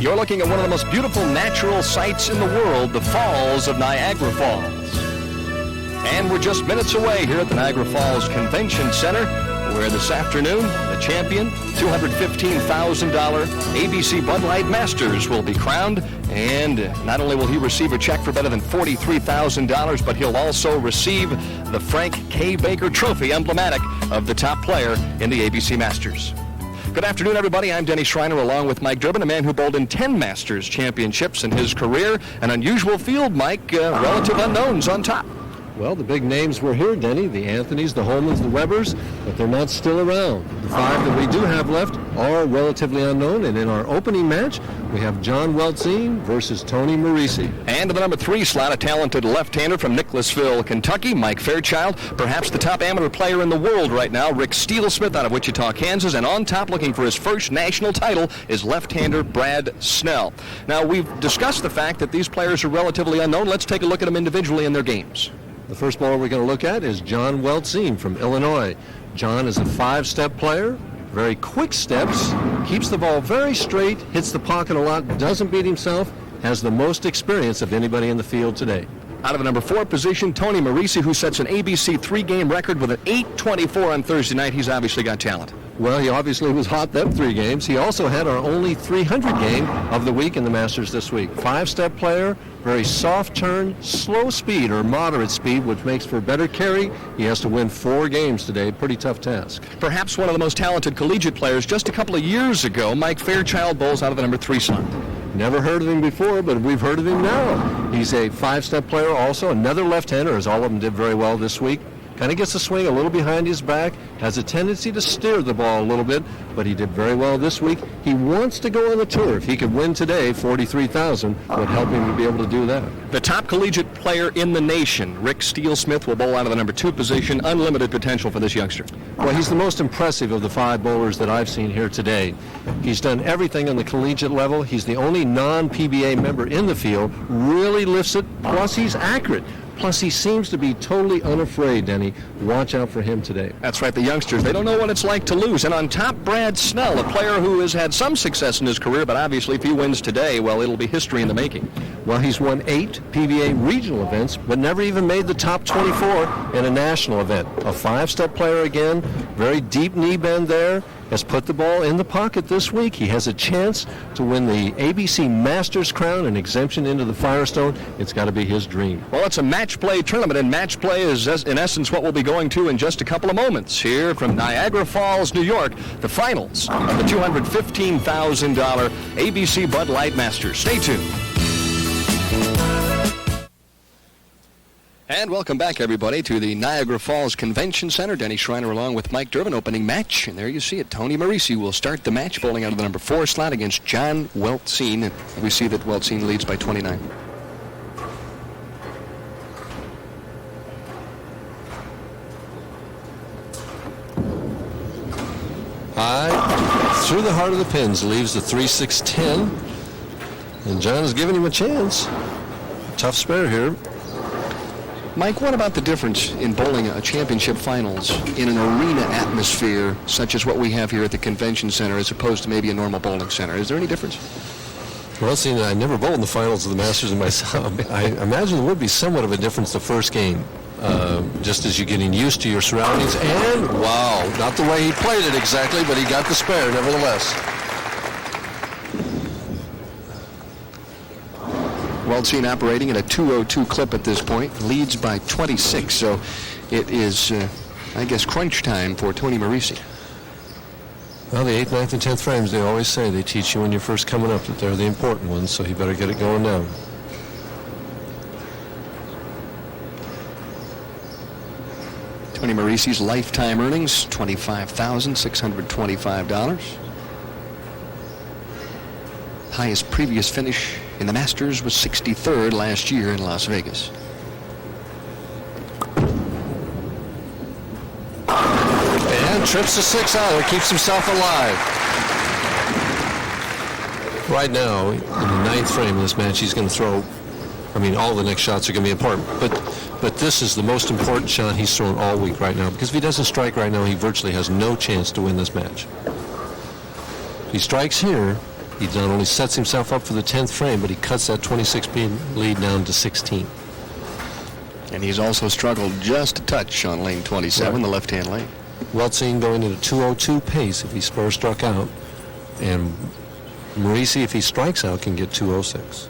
You're looking at one of the most beautiful natural sights in the world, the Falls of Niagara Falls. And we're just minutes away here at the Niagara Falls Convention Center, where this afternoon, the champion, $215,000 ABC Bud Light Masters will be crowned. And not only will he receive a check for better than $43,000, but he'll also receive the Frank K. Baker Trophy, emblematic of the top player in the ABC Masters. Good afternoon, everybody. I'm Denny Schreiner, along with Mike Durbin, a man who bowled in 10 Masters championships in his career. An unusual field, Mike. Relative unknowns on top. Well, the big names were here, Denny, the Anthonys, the Holmans, the Webbers, but they're not still around. The five that we do have left are relatively unknown, and in our opening match, we have John Weltzine versus Tony Marisi. And to the number 3 slot, a talented left-hander from Nicholasville, Kentucky, Mike Fairchild, perhaps the top amateur player in the world right now, Rick Steelsmith out of Wichita, Kansas, and on top looking for his first national title is left-hander Brad Snell. Now, we've discussed the fact that these players are relatively unknown. Let's take a look at them individually in their games. The first bowler we're going to look at is John Weltzine from Illinois. John is a 5-step player, very quick steps, keeps the ball very straight, hits the pocket a lot, doesn't beat himself, has the most experience of anybody in the field today. Out of the number 4 position, Tony Marisi, who sets an ABC 3-game record with an 824 on Thursday night. He's obviously got talent. Well, he obviously was hot them 3 games. He also had our only 300 game of the week in the Masters this week. 5-step player, very soft turn, slow speed or moderate speed, which makes for better carry. He has to win 4 games today. Pretty tough task. Perhaps one of the most talented collegiate players just a couple of years ago, Mike Fairchild bowls out of the number 3 slot. Never heard of him before, but we've heard of him now. He's a 5-step player also, another left-hander, as all of them did very well this week. Kind of gets the swing a little behind his back, has a tendency to steer the ball a little bit, but he did very well this week. He wants to go on the tour. If he could win today, $43,000 would help him to be able to do that. The top collegiate player in the nation, Rick Steelsmith, will bowl out of the number 2 position. Unlimited potential for this youngster. Well, he's the most impressive of the 5 bowlers that I've seen here today. He's done everything on the collegiate level. He's the only non-PBA member in the field, really lifts it, plus he's accurate. Plus, he seems to be totally unafraid, Denny. Watch out for him today. That's right, the youngsters. They don't know what it's like to lose. And on top, Brad Snell, a player who has had some success in his career, but obviously if he wins today, well, it'll be history in the making. Well, he's won 8 PBA regional events, but never even made the top 24 in a national event. A 5-step player again, very deep knee bend there. Has put the ball in the pocket this week. He has a chance to win the ABC Masters crown and exemption into the Firestone. It's got to be his dream. Well, it's a match play tournament, and match play is, in essence, what we'll be going to in just a couple of moments. Here from Niagara Falls, New York, the finals of the $215,000 ABC Bud Light Masters. Stay tuned. And welcome back, everybody, to the Niagara Falls Convention Center. Denny Schreiner along with Mike Durbin, opening match. And there you see it. Tony Marisi will start the match, bowling out of the number 4 slot against John Weltzine. And we see that Weltzine leads by 29. High, through the heart of the pins, leaves the 3-6-10. And John is giving him a chance. Tough spare here. Mike, what about the difference in bowling a championship finals in an arena atmosphere such as what we have here at the convention center as opposed to maybe a normal bowling center? Is there any difference? Well, seeing I never bowled in the finals of the Masters in myself, I imagine there would be somewhat of a difference the first game, just as you're getting used to your surroundings. And, wow, not the way he played it exactly, but he got the spare nevertheless. Weltzine operating at a 202 clip at this point, leads by 26, so it is, I guess, crunch time for Tony Marisi. Well, the 8th, 9th, and 10th frames, they always say they teach you when you're first coming up that they're the important ones, so you better get it going now. Tony Marisi's lifetime earnings, $25,625. Highest previous finish in the Masters was 63rd last year in Las Vegas. And trips the 6 out there, keeps himself alive. Right now, in the 9th frame of this match, he's going to throw, all the next shots are going to be important, but this is the most important shot he's thrown all week right now, because if he doesn't strike right now, he virtually has no chance to win this match. If he strikes here, he not only sets himself up for the 10th frame, but he cuts that 26-pin lead down to 16. And he's also struggled just a touch on lane 27, the left-hand lane. Weltzine going at a 2:02 pace if he spur struck out, and Marisi, if he strikes out, can get 2:06.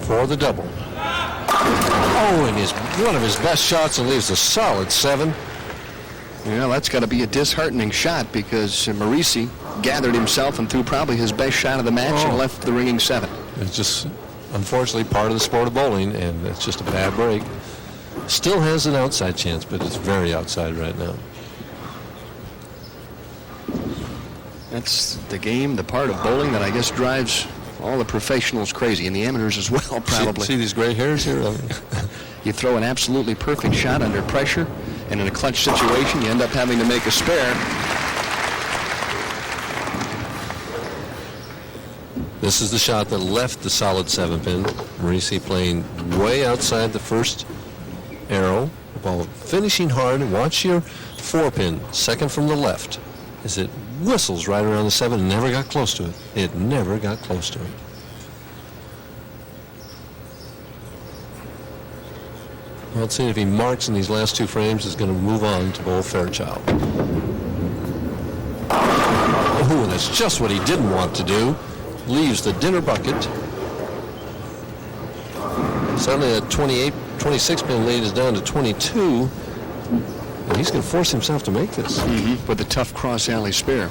For the double. Oh, and one of his best shots, and leaves a solid 7. Yeah, that's got to be a disheartening shot, because Marisi gathered himself and threw probably his best shot of the match and left the ringing 7. It's just, unfortunately, part of the sport of bowling, and it's just a bad break. Still has an outside chance, but it's very outside right now. That's the game, the part of bowling that I guess drives all the professionals crazy, and the amateurs as well, probably. See these gray hairs here? You throw an absolutely perfect shot under pressure, and in a clutch situation, you end up having to make a spare. This is the shot that left the solid 7-pin. Marisi playing way outside the first arrow. The ball finishing hard. Watch your 4-pin, second from the left, as it whistles right around the 7 and never got close to it. It never got close to it. Well, let's see if he marks in these last 2 frames, is going to move on to bowl Fairchild. Oh, that's just what he didn't want to do. Leaves the dinner bucket. Suddenly that 26-pin lead is down to 22. And he's going to force himself to make this. With a tough cross alley spare.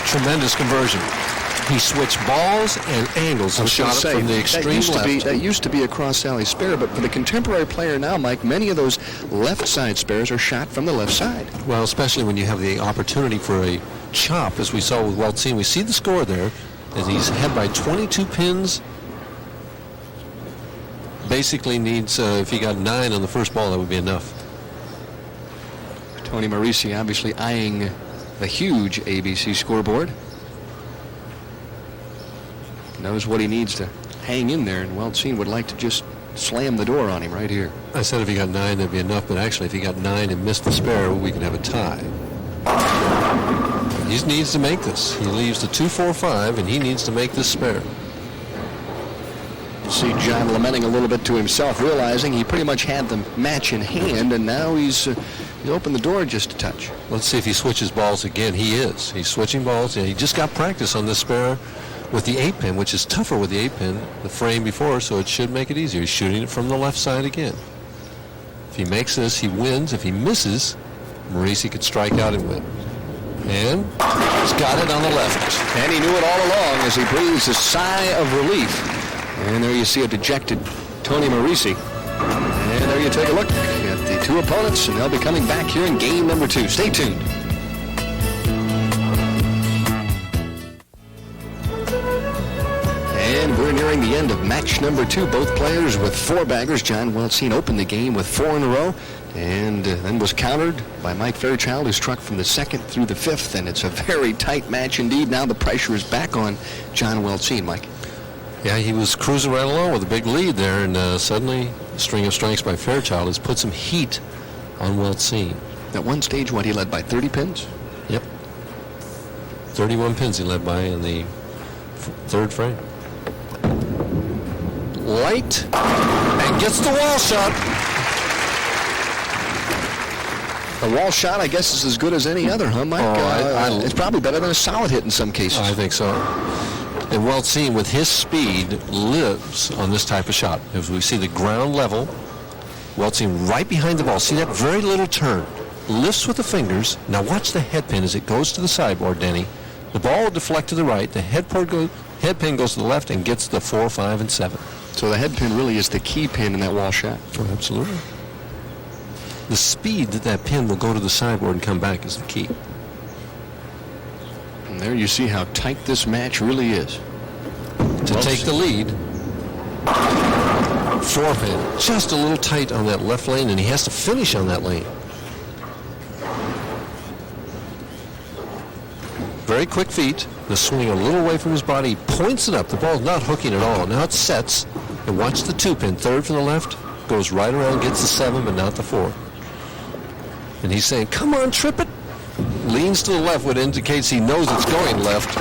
Tremendous conversion. He switched balls and angles and shot it from the extreme left. That used to be a cross alley spare, but for the contemporary player now, Mike, many of those left side spares are shot from the left side. Well, especially when you have the opportunity for a chop, as we saw with Weltzine. We see the score there, as he's ahead by 22 pins. Basically needs, if he got 9 on the first ball, that would be enough. Tony Marisi obviously eyeing the huge ABC scoreboard. Knows what he needs to hang in there, and Weltzine would like to just slam the door on him right here. I said if he got 9, that'd be enough, but actually if he got 9 and missed the spare, we could have a tie. He needs to make this. He leaves the 2-4-5, and he needs to make this spare. See John lamenting a little bit to himself, realizing he pretty much had the match in hand, and now he's opened the door just a touch. Let's see if he switches balls again. He is. He's switching balls. Yeah, he just got practice on this spare with the 8-pin, which is tougher with the 8-pin, the frame before, so it should make it easier. He's shooting it from the left side again. If he makes this, he wins. If he misses, Marisi could strike out and win. And he's got it on the left. And he knew it all along as he breathes a sigh of relief. And there you see a dejected Tony Marisi. And there you take a look at the 2 opponents, and they'll be coming back here in game number 2. Stay tuned. And we're nearing the end of match number 2. Both players with 4-baggers. John Weltzine opened the game with 4 in a row, and then was countered by Mike Fairchild, who struck from the 2nd through the 5th, and it's a very tight match indeed. Now the pressure is back on John Weltzine, Mike. Yeah, he was cruising right along with a big lead there, and suddenly a string of strikes by Fairchild has put some heat on Weltzine. At one stage, he led by 30 pins? Yep. 31 pins he led by in the 3rd frame. Light, and gets the wall shot. A wall shot, I guess, is as good as any other, huh, Mike? It's probably better than a solid hit in some cases. I think so. And Weltzine, with his speed, lives on this type of shot. As we see the ground level, Weltzine right behind the ball. See that very little turn. Lifts with the fingers. Now watch the head pin as it goes to the sideboard, Denny. The ball will deflect to the right. The head pin goes to the left and gets the 4, 5, and 7. So the head pin really is the key pin in that wall shot. Oh, absolutely. The speed that pin will go to the sideboard and come back is the key. And there you see how tight this match really is. To take the lead. 4-pin, just a little tight on that left lane, and he has to finish on that lane. Very quick feet. The swing a little away from his body, points it up. The ball's not hooking at all. Now it sets, and watch the 2-pin. Third from the left, goes right around, gets the 7, but not the 4. And he's saying, come on, trip it. Leans to the left, which indicates he knows it's going left.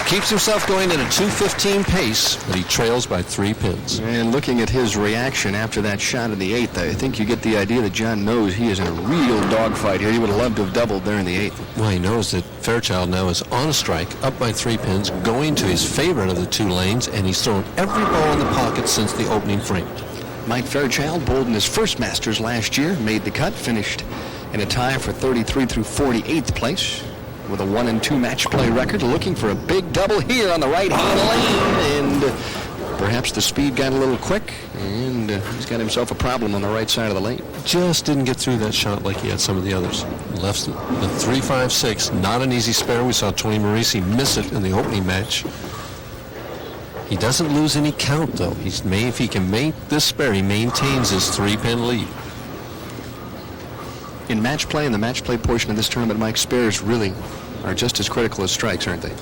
Keeps himself going at a 2:15 pace, but he trails by 3 pins. And looking at his reaction after that shot in the 8th, I think you get the idea that John knows he is in a real dogfight here. He would have loved to have doubled there in the 8th. Well, he knows that Fairchild now is on a strike, up by 3 pins, going to his favorite of the 2 lanes, and he's thrown every ball in the pocket since the opening frame. Mike Fairchild bowled in his first Masters last year, made the cut, finished in a tie for 33 through 48th place with a 1-2 match play record, looking for a big double here on the right-hand lane, and perhaps the speed got a little quick, and he's got himself a problem on the right side of the lane. Just didn't get through that shot like he had some of the others. Left the 3-5-6, not an easy spare. We saw Tony Morisi miss it in the opening match. He doesn't lose any count, though. If he can make this spare, he maintains his 3-pin lead. In match play, in the match play portion of this tournament, Mike, spares really are just as critical as strikes, aren't they?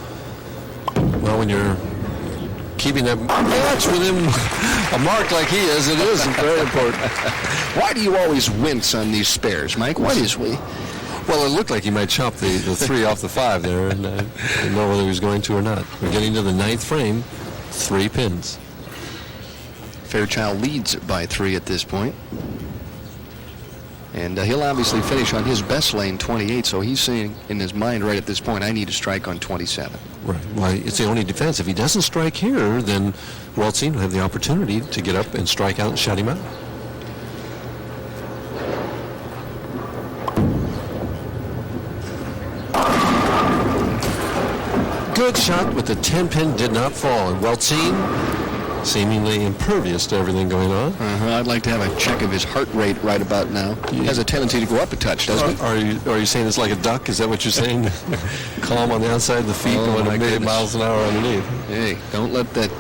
Well, when you're keeping that match within a mark like he is, it is very important. Why do you always wince on these spares, Mike? What is we? Well, it looked like he might chop the 3 off the 5 there, and I didn't know whether he was going to or not. We're getting to the 9th frame, 3 pins. Fairchild leads by 3 at this point. And he'll obviously finish on his best lane, 28, so he's saying in his mind right at this point, I need to strike on 27. Right. Well, it's the only defense. If he doesn't strike here, then Weltzien will have the opportunity to get up and strike out and shut him out. Good shot, but the 10-pin did not fall. And Weltzien, seemingly impervious to everything going on. I'd like to have a check of his heart rate right about now. He has a tendency to go up a touch, doesn't he? Are you saying it's like a duck? Is that what you're saying? Calm on the outside of the feet, going a million miles an hour underneath. Hey, don't let that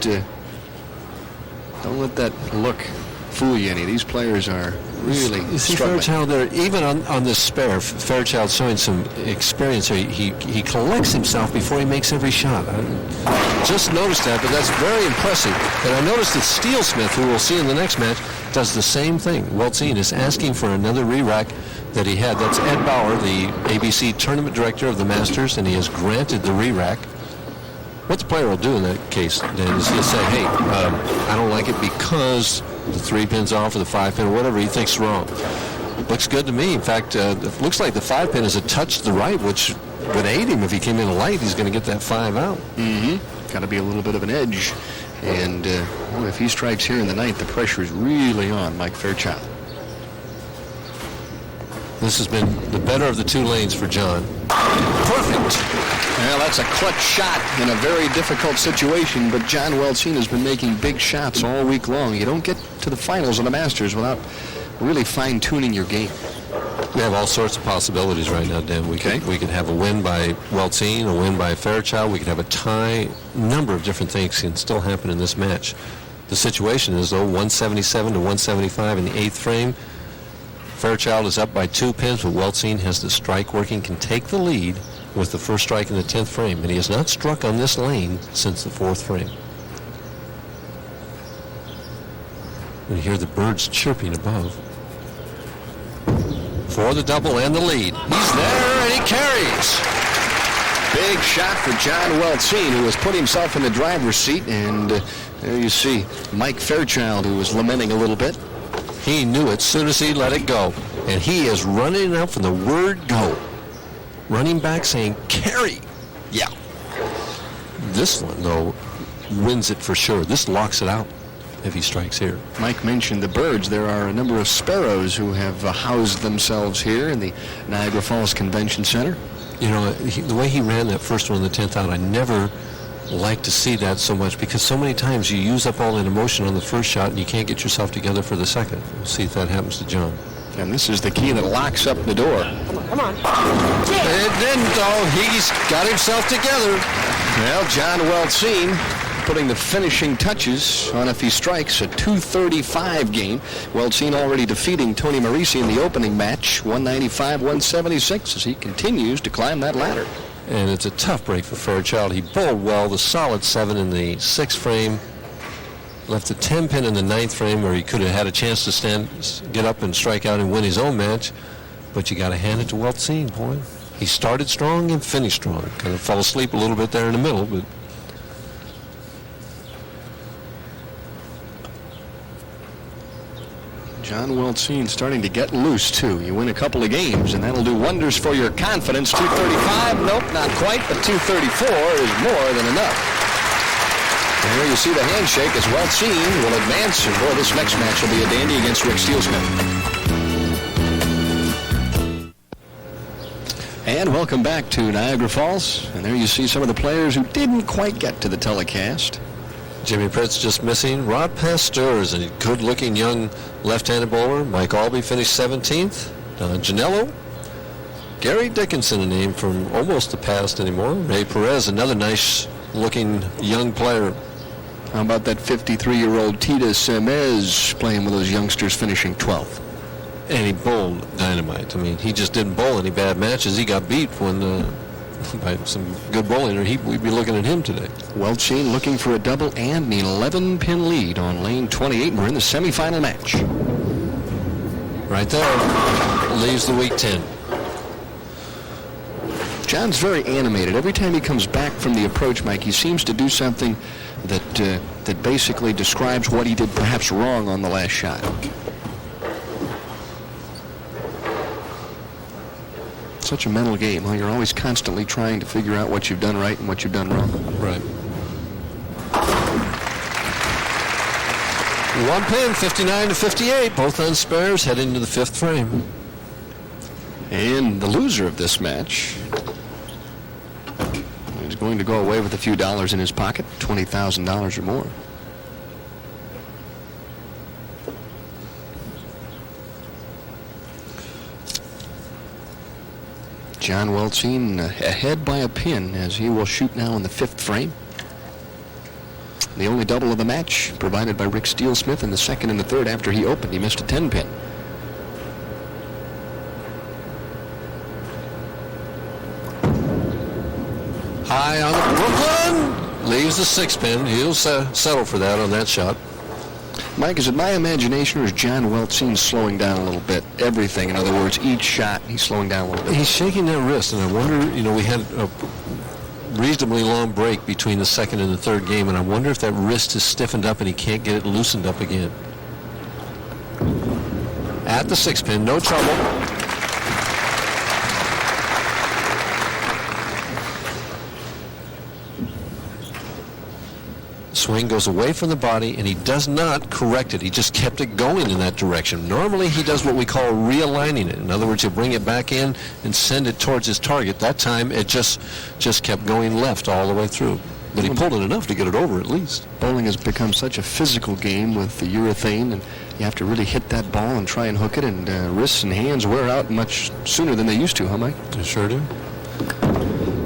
look fool you any. These players are really You see struggling. Fairchild there, even on this spare, Fairchild showing some experience here. He collects himself before he makes every shot. I just noticed that, but that's very impressive. And I noticed that Steelsmith, who we'll see in the next match, does the same thing. Weltzien is asking for another re-rack that he had. That's Ed Bauer, the ABC tournament director of the Masters, and he has granted the re-rack. What the player will do in that case, Dan, is he'll say, hey, I don't like it because the 3 pins off or the 5-pin or whatever he thinks wrong. Looks good to me. In fact, it looks like the 5-pin is a touch to the right, which would aid him if he came in light. He's going to get that 5 out. Got to be a little bit of an edge. And if he strikes here in the 9th, the pressure is really on Mike Fairchild. This has been the better of the 2 lanes for John. Perfect. Well, that's a clutch shot in a very difficult situation, but John Weltzien has been making big shots all week long. You don't get to the finals of the Masters without really fine-tuning your game. We have all sorts of possibilities right now, Dan. We could have a win by Weltzien, a win by Fairchild. We could have a tie. A number of different things can still happen in this match. The situation is, though, 177 to 175 in the 8th frame. Fairchild is up by 2 pins, but Weltzien has the strike working, can take the lead with the first strike in the 10th frame, and he has not struck on this lane since the 4th frame. You hear the birds chirping above. For the double and the lead. He's there, and he carries. Big shot for John Weltzien, who has put himself in the driver's seat, and there you see Mike Fairchild, who was lamenting a little bit. He knew it as soon as he let it go, and he is running out from the word go. Running back saying, carry. Yeah. This one, though, wins it for sure. This locks it out if he strikes here. Mike mentioned the birds. There are a number of sparrows who have housed themselves here in the Niagara Falls Convention Center. You know, the way he ran that first one in the 10th out, I never like to see that so much because so many times you use up all that emotion on the first shot and you can't get yourself together for the second. We'll see if that happens to John. And this is the key that locks up the door. Come on. It didn't, though. He's got himself together. Well, John Weltzien putting the finishing touches on if he strikes. A 235 game. Weltzine already defeating Tony Marisi in the opening match, 195-176, as he continues to climb that ladder. And it's a tough break for Fairchild. He bowled well, the solid 7 in the 6th frame. Left a 10 pin in the 9th frame where he could have had a chance to get up and strike out and win his own match. But you got to hand it to Weltzine, boy. He started strong and finished strong. Kind of fell asleep a little bit there in the middle, but John Weltzine starting to get loose, too. You win a couple of games, and that'll do wonders for your confidence. 235, nope, not quite, but 234 is more than enough. And here you see the handshake as Weltzine will advance, and boy, this next match will be a dandy against Rick Steelsmith. And welcome back to Niagara Falls. And there you see some of the players who didn't quite get to the telecast. Jimmy Pritt's just missing. Rod Pasteur is a good-looking young left-handed bowler. Mike Albee finished 17th. Janello. Gary Dickinson, a name from almost the past anymore. Ray Perez, another nice-looking young player. How about that 53-year-old Tita Semez playing with those youngsters, finishing 12th? And he bowled dynamite. I mean, he just didn't bowl any bad matches. He got beat when by some good bowling, or we'd be looking at him today. Weltzine looking for a double and an 11-pin lead on lane 28. We're in the semifinal match. Right there. Leaves the week 10. John's very animated. Every time he comes back from the approach, Mike, he seems to do something that basically describes what he did perhaps wrong on the last shot. Such a mental game, huh? You're always constantly trying to figure out what you've done right and what you've done wrong. Right. 1 pin, 59-58, both on spares, heading to the 5th frame. And the loser of this match is going to go away with a few dollars in his pocket, $20,000 or more. John Weltzine ahead by a pin as he will shoot now in the 5th frame. The only double of the match provided by Rick Steelsmith in the 2nd and the 3rd after he opened. He missed a 10 pin. High on the Brooklyn. Leaves the 6 pin. He'll settle for that on that shot. Mike, is it my imagination or is John Weltzine slowing down a little bit? Everything, in other words, each shot, he's slowing down a little bit. He's shaking that wrist, and I wonder, we had a reasonably long break between the 2nd and the 3rd game, and I wonder if that wrist is stiffened up and he can't get it loosened up again. At the 6 pin, no trouble. Swing goes away from the body, and he does not correct it. He just kept it going in that direction. Normally, he does what we call realigning it. In other words, he'll bring it back in and send it towards his target. That time, it just kept going left all the way through. But he pulled it enough to get it over at least. Bowling has become such a physical game with the urethane, and you have to really hit that ball and try and hook it, and wrists and hands wear out much sooner than they used to, huh, Mike? They sure do.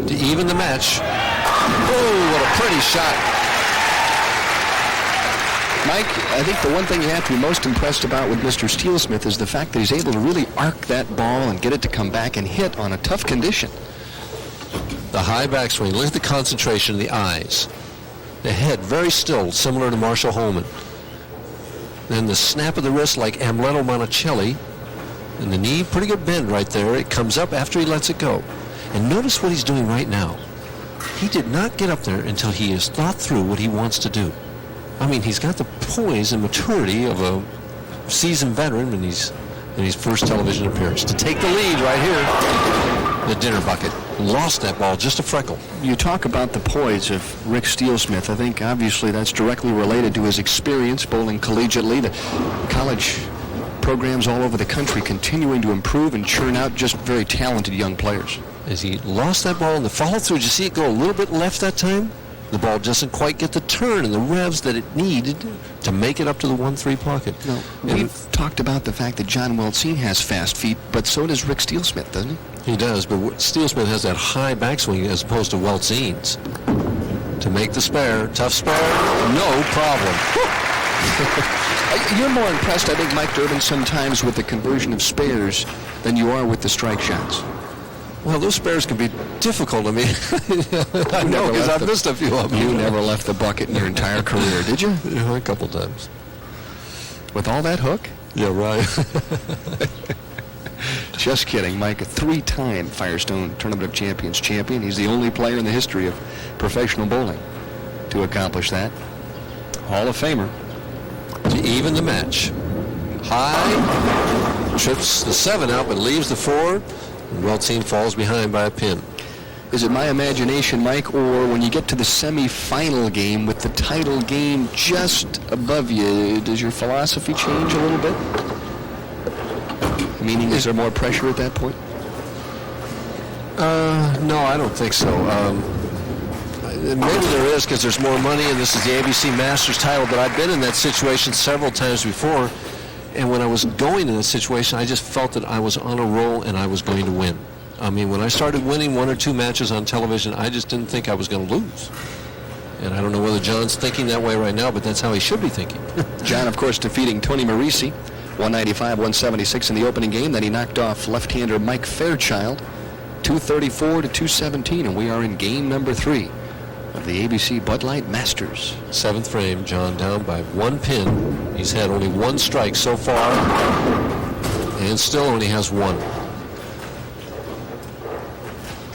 To even the match. Oh, what a pretty shot. Mike, I think the one thing you have to be most impressed about with Mr. Steelsmith is the fact that he's able to really arc that ball and get it to come back and hit on a tough condition. The high backswing. Look at the concentration of the eyes. The head very still, similar to Marshall Holman. Then the snap of the wrist like Amleto Monticelli. And the knee, pretty good bend right there. It comes up after he lets it go. And notice what he's doing right now. He did not get up there until he has thought through what he wants to do. I mean, he's got the poise and maturity of a seasoned veteran in his first television appearance. To take the lead right here, the dinner bucket. Lost that ball, just a freckle. You talk about the poise of Rick Steelsmith. I think obviously that's directly related to his experience bowling collegiately. The college programs all over the country continuing to improve and churn out just very talented young players. As he lost that ball in the follow-through, did you see it go a little bit left that time? The ball doesn't quite get the turn and the revs that it needed to make it up to the 1-3 pocket. No, we've talked about the fact that John Weltzine has fast feet, but so does Rick Steelsmith, doesn't he? He does, but Steelsmith has that high backswing as opposed to Weltzine's. to make the spare. Tough spare, no problem. You're more impressed, I think, Mike Durbin, sometimes with the conversion of spares than you are with the strike shots. Well, those spares can be difficult. I mean, I know because I've missed a few of them. You never left the bucket in your entire career, did you? Yeah, a couple times. With all that hook? Yeah, right. Just kidding, Mike. A 3-time Firestone Tournament of Champions champion. He's the only player in the history of professional bowling to accomplish that. Hall of Famer. To even the match. High, trips the 7 out, but leaves the 4. The World team falls behind by a pin. Is it my imagination, Mike, or when you get to the semi-final game with the title game just above you, does your philosophy change a little bit? Meaning, is there more pressure at that point? No, I don't think so. Maybe there is because there's more money, and this is the ABC Masters title, but I've been in that situation several times before, and when I was going in that situation, I just felt that I was on a roll and I was going to win. I mean, when I started winning 1 or 2 matches on television, I just didn't think I was going to lose. And I don't know whether John's thinking that way right now, but that's how he should be thinking. John, of course, defeating Tony Marisi, 195-176 in the opening game. Then he knocked off left-hander Mike Fairchild, 234-217, and we are in game number 3 of the ABC Bud Light Masters. 7th frame, John down by 1 pin. He's had only 1 strike so far, and still only has 1.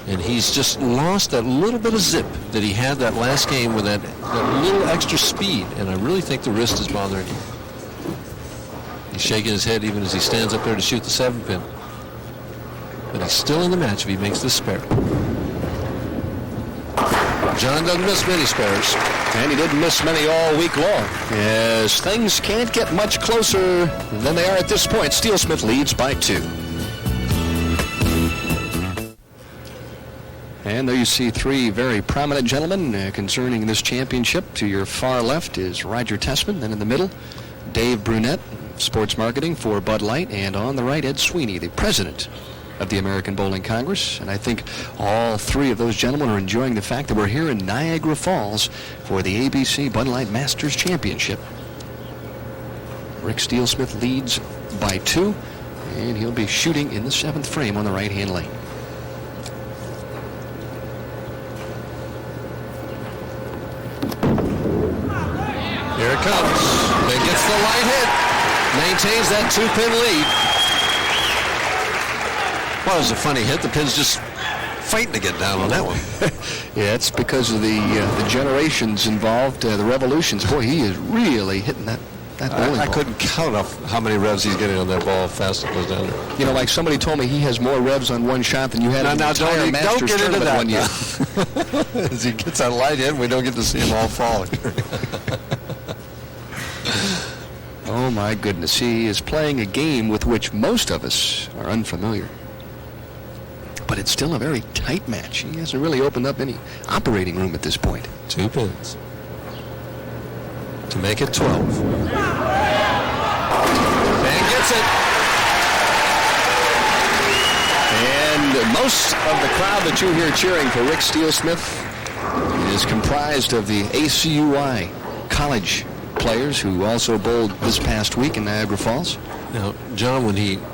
And he's just lost that little bit of zip that he had that last game with that little extra speed, and I really think the wrist is bothering him. He's shaking his head even as he stands up there to shoot the 7 pin. But he's still in the match if he makes this spare. John doesn't miss many spares. And he didn't miss many all week long. Yes, things can't get much closer than they are at this point. Steel Smith leads by 2. And there you see 3 very prominent gentlemen concerning this championship. To your far left is Roger Tessman, then in the middle, Dave Brunette, sports marketing for Bud Light, and on the right, Ed Sweeney, the president of the American Bowling Congress. And I think all 3 of those gentlemen are enjoying the fact that we're here in Niagara Falls for the ABC Bud Light Masters Championship. Rick Steel Smith leads by 2, and he'll be shooting in the 7th frame on the right-hand lane. Here it comes. It gets the light hit. Maintains that 2-pin lead. Well, it was a funny hit. The pin's just fighting to get down on that one. Yeah, it's because of the generations involved, the revolutions. Boy, he is really hitting that bowling I ball. couldn't count off how many revs he's getting on that ball, how fast it goes down there. You know, like somebody told me he has more revs on one shot than you had in the entire Masters get into tournament that 1 year. As he gets that light in, we don't get to see him all falling. Oh, my goodness. He is playing a game with which most of us are unfamiliar. But it's still a very tight match. He hasn't really opened up any operating room at this point. 2 pins to make it 12. And gets it. And most of the crowd that you hear cheering for Rick Steel Smith is comprised of the ACUI college players who also bowled this past week in Niagara Falls. Now, John,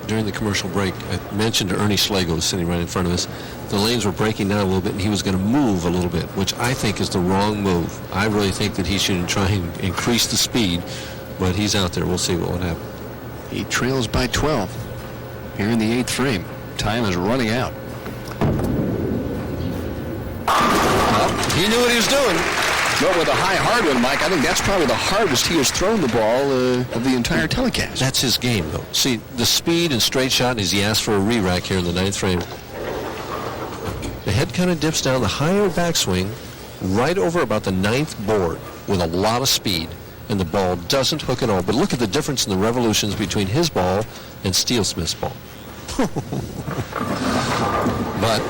during the commercial break, I mentioned to Ernie Schlegel, who's sitting right in front of us, the lanes were breaking down a little bit, and he was going to move a little bit, which I think is the wrong move. I really think that he should try and increase the speed, but he's out there. We'll see what will happen. He trails by 12 here in the 8th frame. Time is running out. He knew what he was doing. But with a high hard one, Mike, I think that's probably the hardest he has thrown the ball of the entire telecast. That's his game, though. See, the speed and straight shot, as he asked for a re-rack here in the 9th frame, the head kind of dips down the higher backswing right over about the 9th board with a lot of speed, and the ball doesn't hook at all. But look at the difference in the revolutions between his ball and Steel Smith's ball. But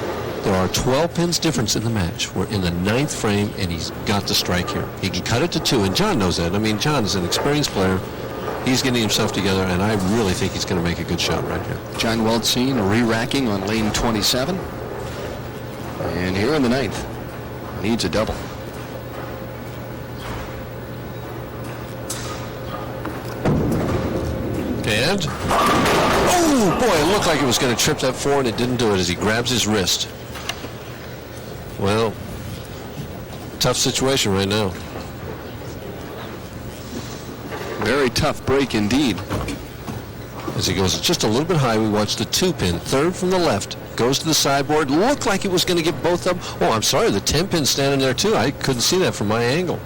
there are 12 pins difference in the match. We're in the 9th frame, and he's got to strike here. He can cut it to 2, and John knows that. I mean, John is an experienced player. He's getting himself together, and I really think he's going to make a good shot right here. John Weltzine re-racking on lane 27. And here in the 9th, needs a double. And, oh boy, it looked like it was going to trip that four, and it didn't do it as he grabs his wrist. Well, tough situation right now. Very tough break indeed. As he goes just a little bit high, we watch the 2-pin, third from the left, goes to the sideboard. Looked like it was going to get both of them. Oh, I'm sorry, the 10-pin standing there too. I couldn't see that from my angle.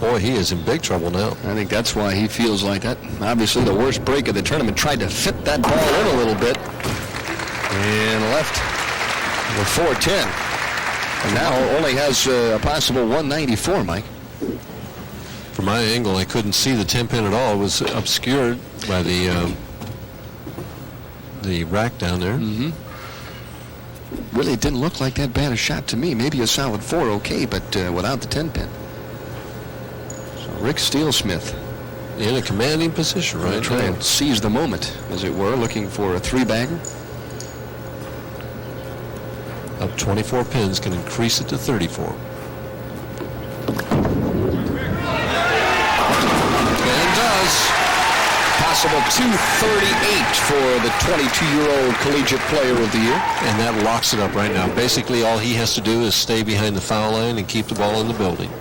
Boy, he is in big trouble now. I think that's why he feels like that. Obviously, the worst break of the tournament. Tried to fit that ball in a little bit. And left with 410. And now only has a possible 194, Mike. From my angle, I couldn't see the 10-pin at all. It was obscured by the rack down there. Mm-hmm. Really, it didn't look like that bad a shot to me. Maybe a solid 4, okay, but without the 10-pin. So Rick Steelsmith in a commanding position right trying now. to seize the moment, as it were, looking for a 3-bagger. Up 24 pins can increase it to 34. And does. Possible 238 for the 22-year-old collegiate player of the year. And that locks it up right now. Basically, all he has to do is stay behind the foul line and keep the ball in the building.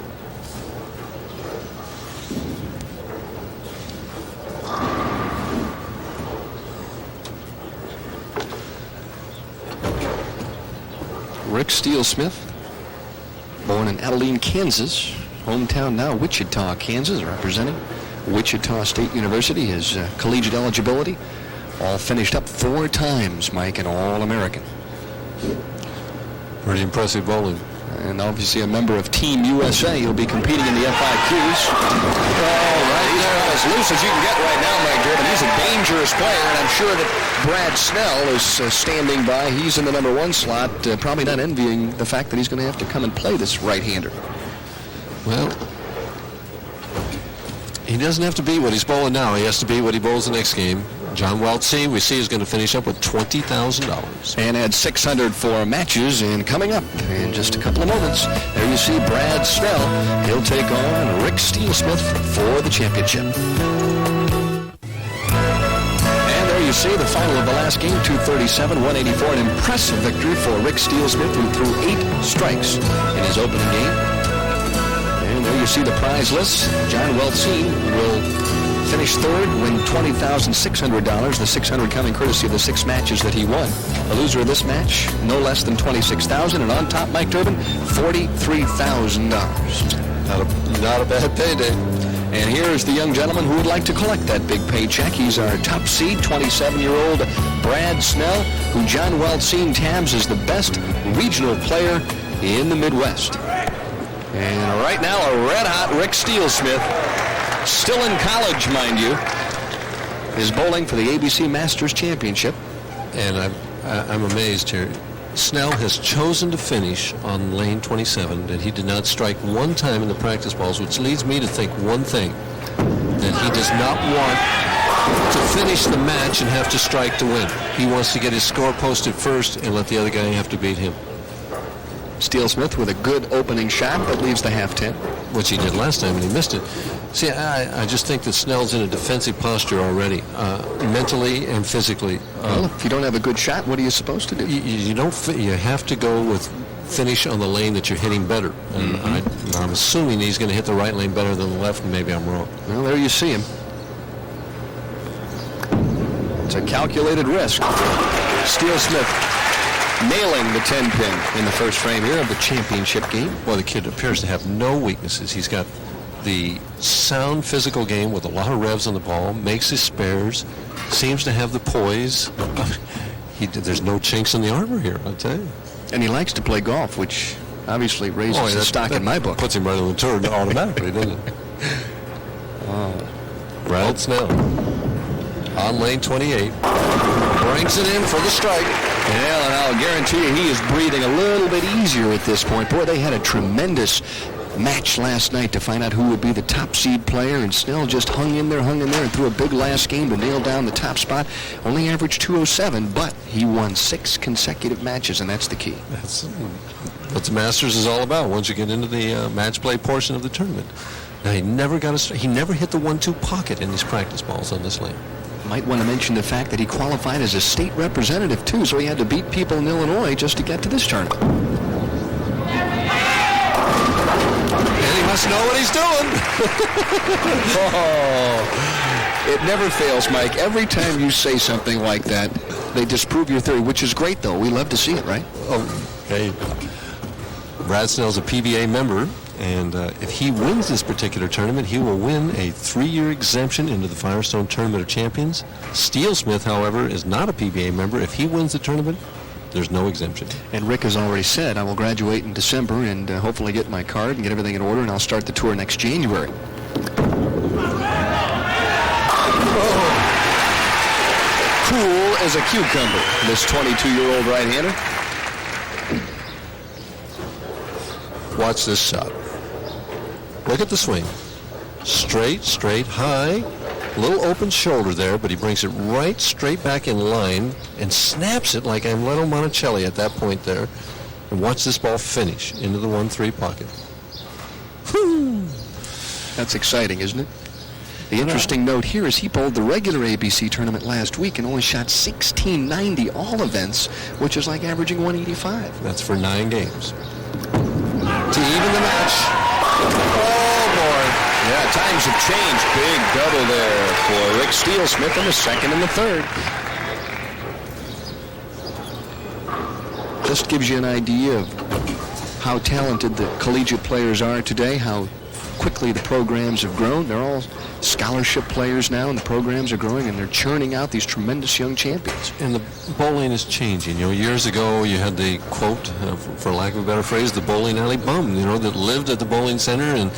Rick Steelsmith, born in Abilene, Kansas, hometown now Wichita, Kansas, representing Wichita State University. His collegiate eligibility all finished up 4 times, Mike, an All-American. Pretty impressive bowling. And obviously a member of Team USA. He'll be competing in the FIQs. All right, he's about as loose as you can get right now, Mike Durbin. He's a dangerous player, and I'm sure that Brad Snell is standing by. He's in the number 1 slot, probably not envying the fact that he's going to have to come and play this right-hander. Well, he doesn't have to be what he's bowling now. He has to be what he bowls the next game. John Weltsey, we see, is going to finish up with $20,000. And add 600 for matches. And coming up in just a couple of moments, there you see Brad Snell. He'll take on Rick Steelsmith for the championship. And there you see the final of the last game, 237-184. An impressive victory for Rick Steelsmith, who threw 8 strikes in his opening game. And there you see the prize list. John Weltsey will finish third, win $20,600. The $600 coming courtesy of the 6 matches that he won. The loser of this match, no less than $26,000, and on top, Mike Durbin, $43,000. Not a bad payday. And here's the young gentleman who would like to collect that big paycheck. He's our top seed, 27-year-old Brad Snell, who John Weltsey tabs as the best regional player in the Midwest. And right now, a red-hot Rick Steelsmith, still in college, mind you, is bowling for the ABC Masters Championship. And I'm amazed here. Snell has chosen to finish on lane 27, that he did not strike one time in the practice balls, which leads me to think one thing, that he does not want to finish the match and have to strike to win. He wants to get his score posted first and let the other guy have to beat him. Steelsmith with a good opening shot that leaves the half 10. Which he did last time and he missed it. See, I just think that Snell's in a defensive posture already, mentally and physically. Well, if you don't have a good shot, what are you supposed to do? You don't. You have to go with finish on the lane that you're hitting better. And I'm assuming he's going to hit the right lane better than the left, and maybe I'm wrong. Well, there you see him. It's a calculated risk. Steelsmith nailing the 10-pin in the first frame here of the championship game. Well, the kid appears to have no weaknesses. He's got the sound physical game with a lot of revs on the ball, makes his spares, seems to have the poise. There's no chinks in the armor here, I'll tell you. And he likes to play golf, which obviously raises the stock in my book. Puts him right on the tour automatically, doesn't it? Brad Snell on lane 28. Brings it in for the strike. Yeah, and I'll guarantee you he is breathing a little bit easier at this point. Boy, they had a tremendous match last night to find out who would be the top seed player, and Snell just hung in there and threw a big last game to nail down the top spot. Only averaged 207, but he won 6 consecutive matches, and that's the key. That's what the Masters is all about once you get into the match play portion of the tournament. Now, he never hit the 1-2 pocket in his practice balls on this lane. Might want to mention the fact that he qualified as a state representative, too, so he had to beat people in Illinois just to get to this tournament. And he must know what he's doing. It never fails, Mike. Every time you say something like that, they disprove your theory, which is great, though. We love to see it, right? Oh, hey. Brad Snell's a PBA member, and if he wins this particular tournament, he will win a 3-year exemption into the Firestone Tournament of Champions. Steelsmith, however, is not a PBA member. If he wins the tournament, there's no exemption. And Rick has already said, I will graduate in December and hopefully get my card and get everything in order, and I'll start the tour next January. Cool as a cucumber, this 22-year-old right-hander. Watch this shot. Look at the swing. Straight, high. Little open shoulder there, but he brings it right straight back in line and snaps it like I'm Leno Monticelli at that point there. And watch this ball finish into the 1-3 pocket. Whew. That's exciting, isn't it? The interesting note here is he bowled the regular ABC tournament last week and only shot 1690 all events, which is like averaging 185. That's for 9 games. To even the match. Oh, boy. Yeah, times have changed. Big double there for Rick Steelsmith in the second and the third. Just gives you an idea of how talented the collegiate players are today, how quickly the programs have grown. They're all scholarship players now, and the programs are growing, and they're churning out these tremendous young champions. And the bowling is changing. You know, years ago you had the quote, for lack of a better phrase, the bowling alley bum, you know, that lived at the bowling center and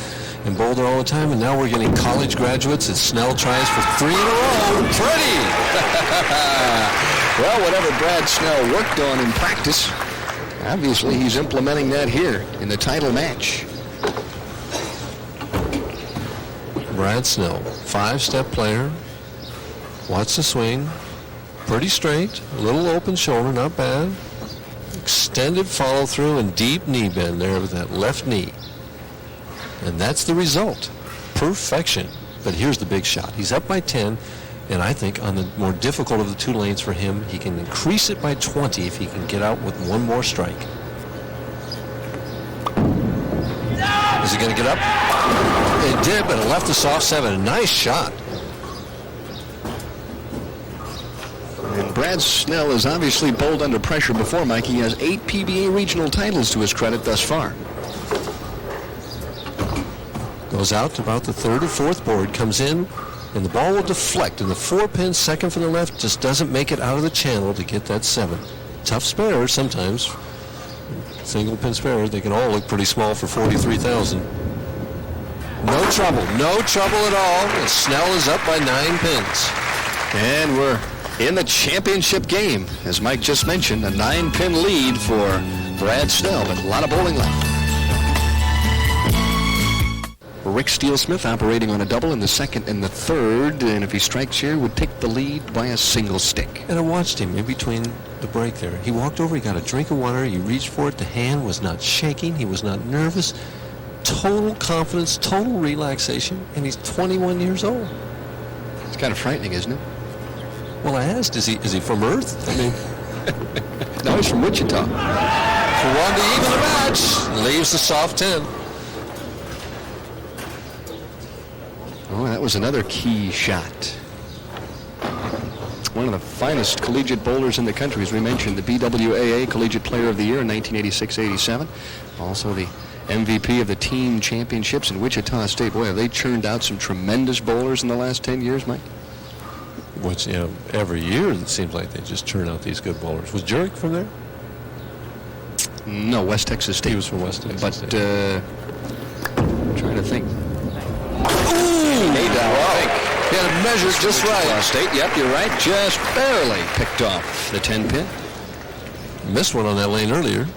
bowled there all the time. And now we're getting college graduates that Snell tries for 3 in a row. Pretty! Well, whatever Brad Snell worked on in practice, obviously he's implementing that here in the title match. Brad Snell, 5-step player. Watch the swing. Pretty straight. A little open shoulder, not bad. Extended follow through and deep knee bend there with that left knee. And that's the result. Perfection. But here's the big shot. He's up by 10, and I think on the more difficult of the 2 lanes for him, he can increase it by 20 if he can get out with 1 more strike. Is he going to get up? It did, but it left the soft 7. A nice shot. And Brad Snell has obviously bowled under pressure before, Mike. He has 8 PBA regional titles to his credit thus far. Goes out to about the 3rd or 4th board, comes in, and the ball will deflect. And the 4-pin second from the left just doesn't make it out of the channel to get that 7. Tough spare sometimes. Single pin spares, they can all look pretty small for 43,000. No trouble at all. And Snell is up by 9 pins. And we're in the championship game. As Mike just mentioned, a 9-pin lead for Brad Snell, but a lot of bowling left. Rick Steelsmith operating on a double in the second and the third, and if he strikes here, would take the lead by a single stick. And I watched him in between the break there. He walked over, he got a drink of water, he reached for it, the hand was not shaking, he was not nervous. Total confidence, total relaxation, and he's 21 years old. It's kind of frightening, isn't it? Well, I asked, is he from Earth? I mean, no, he's from Wichita. For 1 to even the match, leaves the soft 10. Oh, that was another key shot. One of the finest collegiate bowlers in the country, as we mentioned, the BWAA Collegiate Player of the Year in 1986-87. Also the MVP of the team championships in Wichita State. Boy, have they churned out some tremendous bowlers in the last 10 years, Mike? Which, you know, every year it seems like they just churn out these good bowlers. Was Jurek from there? No, West Texas State. He was from West Texas State. But, trying to think. He made that, I think. He had it measured just right. State, yep, you're right. Just barely picked off the 10-pin. Missed one on that lane earlier.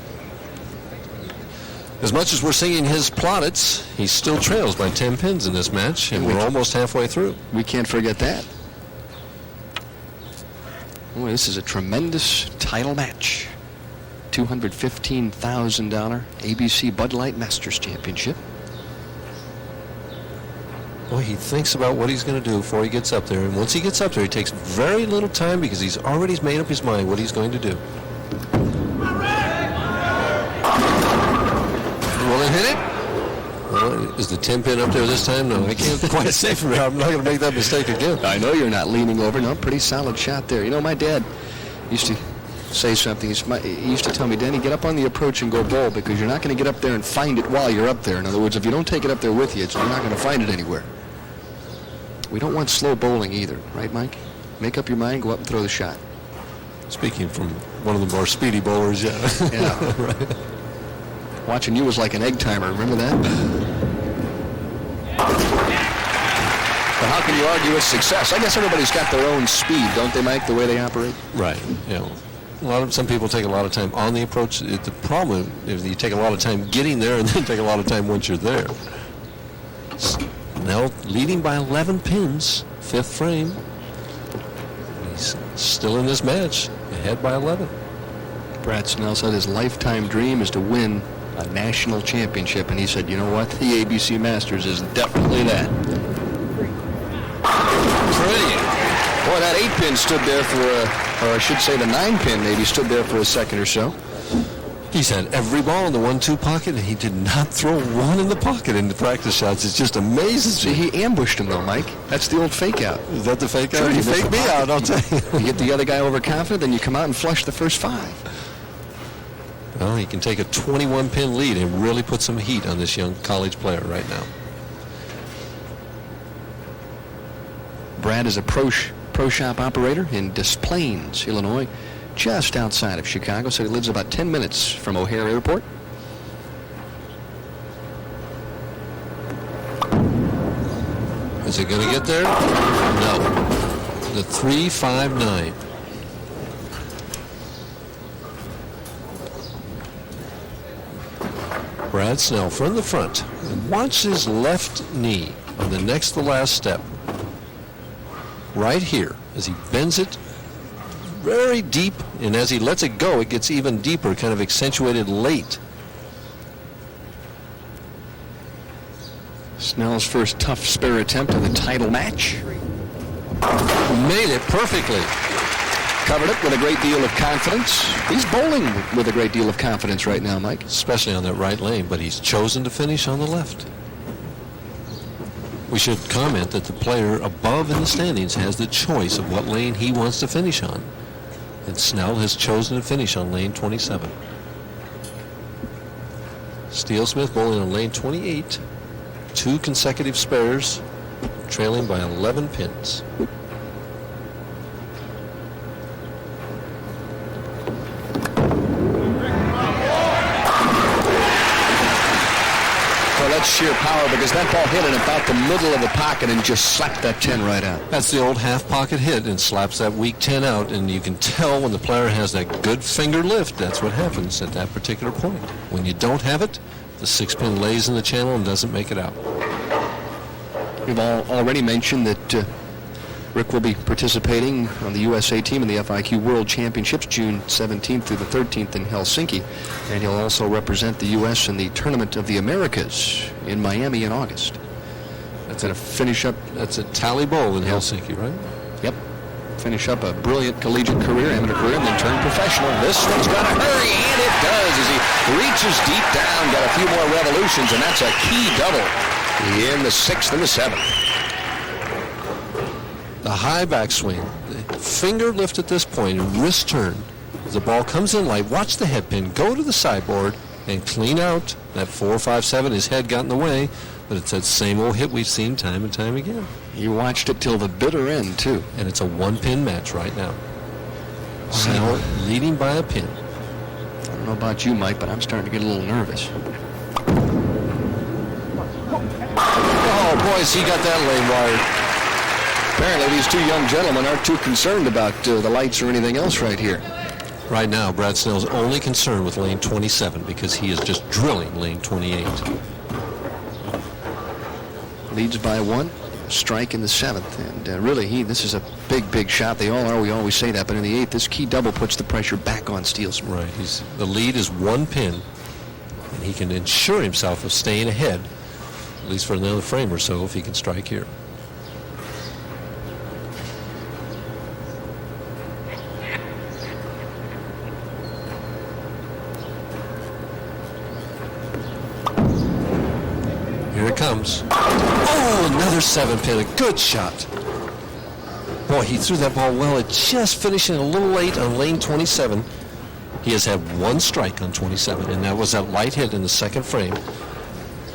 As much as we're singing his plaudits, he still trails by 10 pins in this match, and we're almost halfway through. We can't forget that. Boy, this is a tremendous title match. $215,000 ABC Bud Light Masters Championship. Well, he thinks about what he's going to do before he gets up there. And once he gets up there, he takes very little time because he's already made up his mind what he's going to do. Will it hit it? Well, is the 10-pin up there this time? No, I can't quite say from here. I'm not going to make that mistake again. I know you're not leaning over. No, pretty solid shot there. You know, my dad used to say something. He used to tell me, Danny, get up on the approach and go bowl because you're not going to get up there and find it while you're up there. In other words, if you don't take it up there with you, you're not going to find it anywhere. We don't want slow bowling either, right, Mike? Make up your mind, go up and throw the shot. Speaking from one of the more speedy bowlers, yeah. Yeah. Right. Watching you was like an egg timer, remember that? But how can you argue with success? I guess everybody's got their own speed, don't they, Mike, the way they operate? Right. You know, some people take a lot of time on the approach. The problem is you take a lot of time getting there and then take a lot of time once you're there. Now leading by 11 pins, 5th frame. He's still in this match, ahead by 11. Brad Snell said his lifetime dream is to win a national championship, and he said, you know what, the ABC Masters is definitely that. Pretty. Boy, that 8-pin stood there for or I should say the 9-pin maybe stood there for a second or so. He's had every ball in the 1-2 pocket, and he did not throw one in the pocket in the practice shots. It just amazes me. See, he ambushed him, though, Mike. That's the old fake out. Is that the fake out? Sure, you faked me out, I'll tell you. You get the other guy overconfident, then you come out and flush the first 5. Well, he can take a 21-pin lead and really put some heat on this young college player right now. Brad is a pro shop operator in Des Plaines, Illinois, just outside of Chicago, so he lives about 10 minutes from O'Hare Airport. Is it going to get there? No. The 3.59. Brad Snell from the front. And watch his left knee on the next to last step. Right here, as he bends it very deep, and as he lets it go, it gets even deeper, kind of accentuated late. Snell's first tough spare attempt in the title match. Made it perfectly. Covered it with a great deal of confidence. He's bowling with a great deal of confidence right now, Mike. Especially on that right lane, but he's chosen to finish on the left. We should comment that the player above in the standings has the choice of what lane he wants to finish on. And Snell has chosen to finish on lane 27. Steele Smith bowling on lane 28. 2 consecutive spares, trailing by 11 pins. That's sheer power because that ball hit in about the middle of the pocket and just slapped that 10 right out. That's the old half pocket hit and slaps that weak 10 out, and you can tell when the player has that good finger lift, that's what happens at that particular point. When you don't have it, the 6-pin lays in the channel and doesn't make it out. We've already mentioned that Rick will be participating on the USA team in the FIQ World Championships June 17th through the 13th in Helsinki. And he'll also represent the U.S. in the Tournament of the Americas in Miami in August. That's a finish up. That's a tally bowl in Helsinki, right? Yep. Finish up a brilliant collegiate career, amateur career, and then turn professional. This one's got to hurry, and it does as he reaches deep down, got a few more revolutions, and that's a key double in the 6th and the 7th. The high backswing, the finger lift at this point, and wrist turn. As the ball comes in light, watch the head pin, go to the sideboard, and clean out. That 4-5-7, his head got in the way, but it's that same old hit we've seen time and time again. You watched it till the bitter end, too. And it's a 1-pin match right now. Snell leading by a pin. I don't know about you, Mike, but I'm starting to get a little nervous. Oh, boy, he got that lane wired. Apparently, these 2 young gentlemen aren't too concerned about the lights or anything else right here. Right now, Brad Snell's only concerned with lane 27 because he is just drilling lane 28. Leads by 1, strike in the 7th. And really, this is a big, big shot. They all are. We always say that. But in the 8th, this key double puts the pressure back on Steele Smith. Right. The lead is 1 pin, and he can ensure himself of staying ahead at least for another frame or so, if he can strike here. Here it comes. Oh, another 7-pin, a good shot. Boy, he threw that ball well. It just finishing a little late on lane 27. He has had one strike on 27, and that was that light hit in the second frame.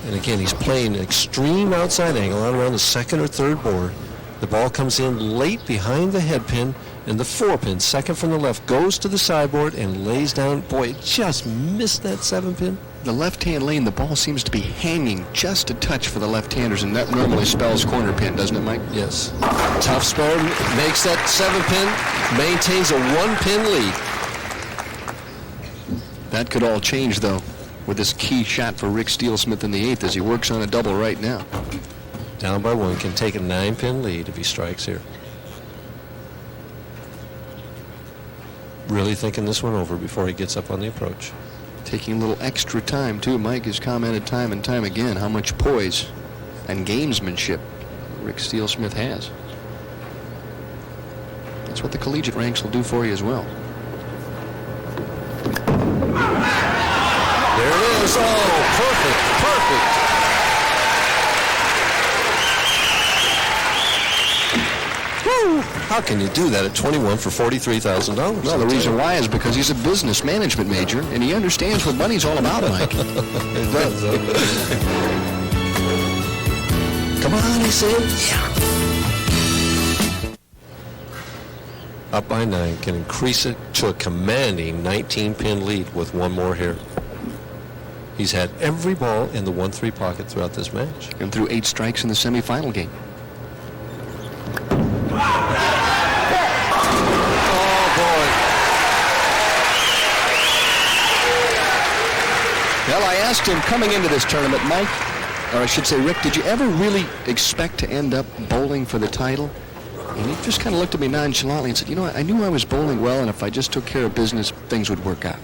And again, he's playing an extreme outside angle out around the second or third board. The ball comes in late behind the head pin, and the 4-pin, second from the left, goes to the sideboard and lays down. Boy, it just missed that 7-pin. The left-hand lane, the ball seems to be hanging just a touch for the left-handers, and that normally spells corner pin, doesn't it, Mike? Yes. Tough spell, makes that 7-pin, maintains a 1-pin lead. That could all change, though, with this key shot for Rick Steelsmith in the 8th as he works on a double right now. Down by 1, can take a 9-pin lead if he strikes here. Really thinking this one over before he gets up on the approach. Taking a little extra time, too. Mike has commented time and time again how much poise and gamesmanship Rick Steelsmith has. That's what the collegiate ranks will do for you as well. There it is. Oh, perfect, perfect. Woo! How can you do that at 21 for $43,000? Well, the reason why is because he's a business management major, and he understands what money's all about, Mike. It does, Come on, he said. Yeah. Up by 9, can increase it to a commanding 19-pin lead with one more here. He's had every ball in the 1-3 pocket throughout this match. And threw 8 strikes in the semifinal game. Well, I asked him coming into this tournament, Mike, or I should say, Rick, did you ever really expect to end up bowling for the title? And he just kind of looked at me nonchalantly and said, you know, I knew I was bowling well, and if I just took care of business, things would work out.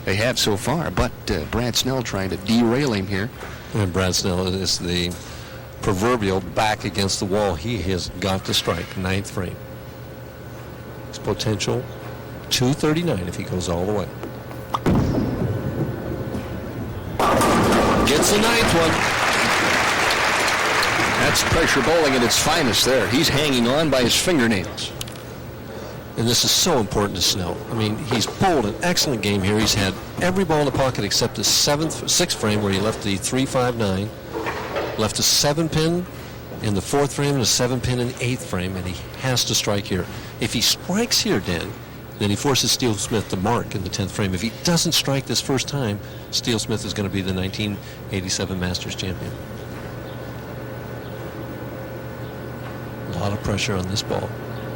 They have so far, but Brad Snell trying to derail him here. And Brad Snell is the proverbial back against the wall. He has got to strike, 9th frame. His potential, 239 if he goes all the way. Gets the 9th one. That's pressure bowling at its finest there. He's hanging on by his fingernails. And this is so important to Snell. I mean, he's bowled an excellent game here. He's had every ball in the pocket except the 6th frame where he left the 3-5-9. Left a 7-pin in the 4th frame and a 7-pin in the 8th frame, and he has to strike here. If he strikes here, Dan, then he forces Steelsmith to mark in the 10th frame. If he doesn't strike this first time, Steelsmith is going to be the 1987 Masters champion. A lot of pressure on this ball,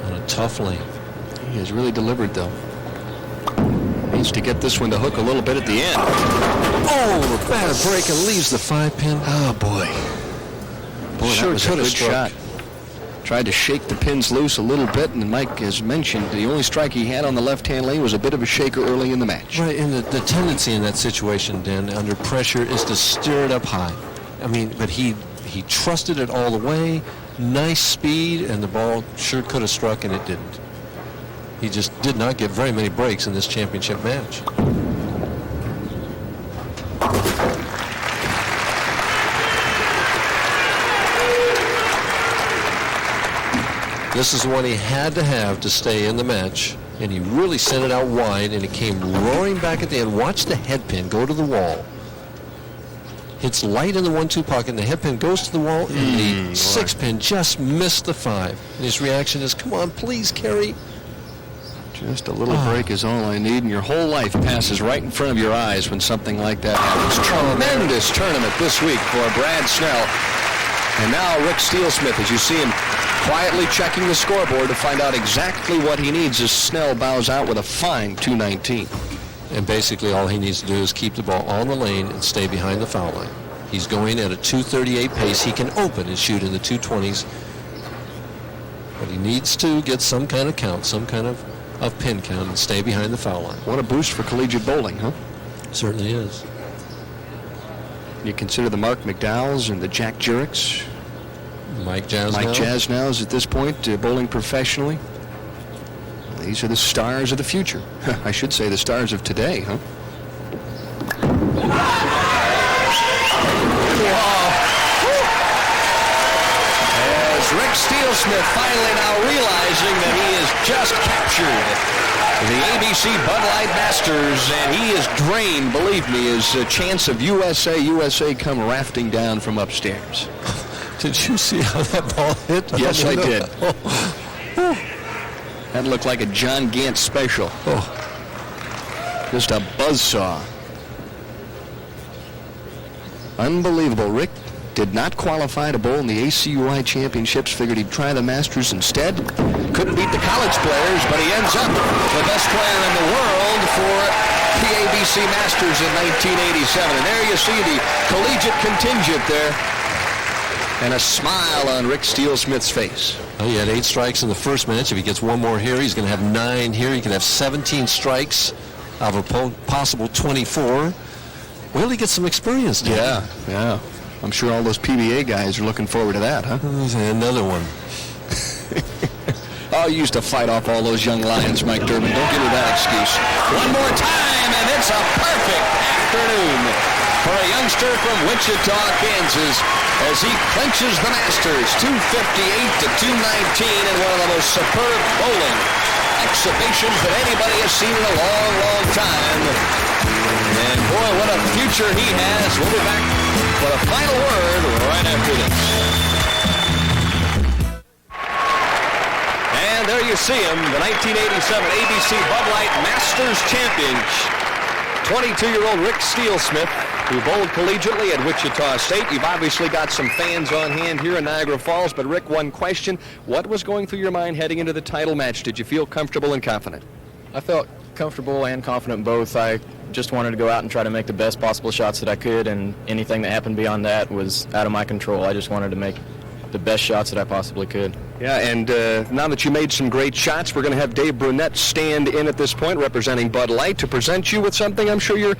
on a tough lane. He has really delivered, though. Needs to get this one to hook a little bit at the end. Oh, a bad break and leaves the 5-pin. Oh, boy. Boy, Sure that was a could have good struck. shot. Tried to shake the pins loose a little bit, and Mike has mentioned the only strike he had on the left-hand lane was a bit of a shaker early in the match. Right, and the tendency in that situation, Dan, under pressure is to steer it up high. I mean, but he trusted it all the way, nice speed, and the ball sure could have struck, and it didn't. He just did not get very many breaks in this championship match. This is the one he had to have to stay in the match, and he really sent it out wide, and it came roaring back at the end. Watch the head pin go to the wall. Hits light in the 1-2 pocket, and the head pin goes to the wall, and the 6-pin just missed the 5. And his reaction is, come on, please, Kerry. Just a little break is all I need, and your whole life passes right in front of your eyes when something like that happens. Tremendous tournament this week for Brad Snell. And now Rick Steelsmith, as you see him quietly checking the scoreboard to find out exactly what he needs as Snell bows out with a fine 219. And basically all he needs to do is keep the ball on the lane and stay behind the foul line. He's going at a 238 pace. He can open and shoot in the 220s. But he needs to get some kind of count, some kind of pin count, and stay behind the foul line. What a boost for collegiate bowling, huh? Certainly is. You consider the Mark McDowells and the Jack Jureks. Mike Jasnow. Mike Jasnows at this point, bowling professionally. These are the stars of the future. I should say the stars of today, huh? As Rick Steelsmith finally now realizing that he has just captured the ABC Bud Light Masters, and he is drained, believe me, his chance of USA come rafting down from upstairs. Did you see how that ball hit? Yes, I did. That looked like a John Gant special. Just a buzzsaw. Unbelievable. Rick did not qualify to bowl in the ACUI championships. Figured he'd try the Masters instead. Couldn't beat the college players, but he ends up the best player in the world for the ABC Masters in 1987. And there you see the collegiate contingent there. And a smile on Rick Steelsmith's face. Oh, he had 8 strikes in the first match. If he gets one more here, he's going to have 9 here. He can have 17 strikes out of a possible 24. Well, he gets some experience now. Yeah. I'm sure all those PBA guys are looking forward to that, huh? Another one. Oh, you used to fight off all those young lions, Mike Durbin. Don't give me that excuse. One more time, and it's a perfect afternoon for a youngster from Wichita, Kansas, as he clinches the Masters, 258 to 219 in one of the most superb bowling exhibitions that anybody has seen in a long, long time. And boy, what a future he has. We'll be back for the final word right after this. And there you see him, the 1987 ABC Bud Light Masters champion, 22-year-old Rick Steelsmith, who bowled collegiately at Wichita State. You've obviously got some fans on hand here in Niagara Falls, but Rick, one question. What was going through your mind heading into the title match? Did you feel comfortable and confident? I felt comfortable and confident in both. I just wanted to go out and try to make the best possible shots that I could, and anything that happened beyond that was out of my control. I just wanted to make the best shots that I possibly could. Yeah, and now that you made some great shots, we're going to have Dave Brunette stand in at this point representing Bud Light to present you with something I'm sure you're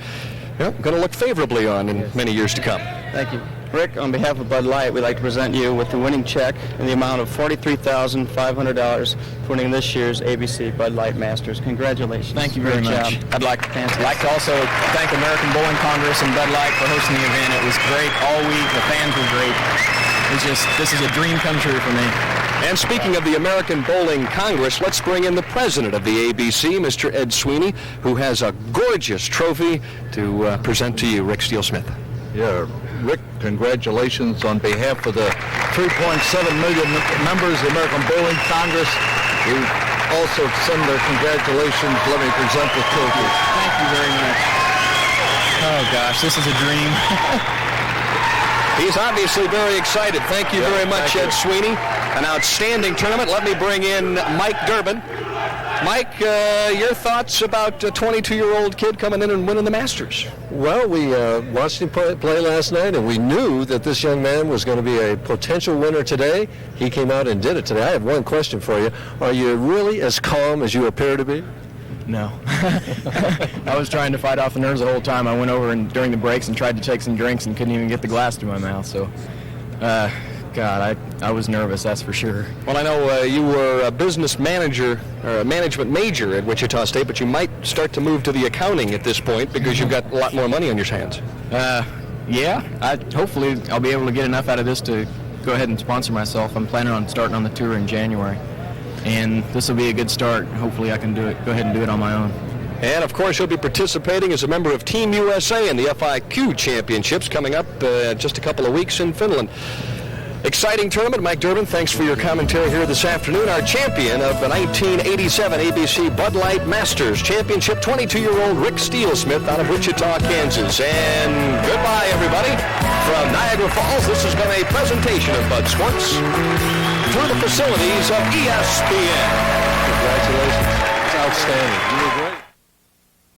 going to look favorably on in many years to come. Thank you. Rick, on behalf of Bud Light, we'd like to present you with the winning check in the amount of $43,500 for winning this year's ABC Bud Light Masters. Congratulations. Thank you very Great much. job. I'd like to also thank American Bowling Congress and Bud Light for hosting the event. It was great all week. The fans were great. This is a dream come true for me. And speaking of the American Bowling Congress, let's bring in the president of the ABC, Mr. Ed Sweeney, who has a gorgeous trophy to present to you, Rick Steelsmith. Yeah, Rick, congratulations on behalf of the 3.7 million members of the American Bowling Congress. We also send their congratulations. Let me present the trophy. Thank you very much. Oh gosh, this is a dream. He's obviously very excited. Thank you very much, Ed Sweeney. An outstanding tournament. Let me bring in Mike Durbin. Mike, your thoughts about a 22-year-old kid coming in and winning the Masters? Well, we watched him play last night, and we knew that this young man was going to be a potential winner today. He came out and did it today. I have one question for you. Are you really as calm as you appear to be? No. I was trying to fight off the nerves the whole time. I went over and during the breaks and tried to take some drinks and couldn't even get the glass to my mouth. So, God, I was nervous, that's for sure. Well, I know you were a business manager or a management major at Wichita State, but you might start to move to the accounting at this point because you've got a lot more money on your hands. Yeah. Hopefully I'll be able to get enough out of this to go ahead and sponsor myself. I'm planning on starting on the tour in January. And this will be a good start. Hopefully I can go ahead and do it on my own. And, of course, you'll be participating as a member of Team USA in the FIQ Championships coming up just a couple of weeks in Finland. Exciting tournament. Mike Durbin, thanks for your commentary here this afternoon. Our champion of the 1987 ABC Bud Light Masters Championship, 22-year-old Rick Steelsmith out of Wichita, Kansas. And goodbye, everybody. From Niagara Falls, this has been a presentation of Bud Sports through the facilities of ESPN. Congratulations. It's outstanding. You were great.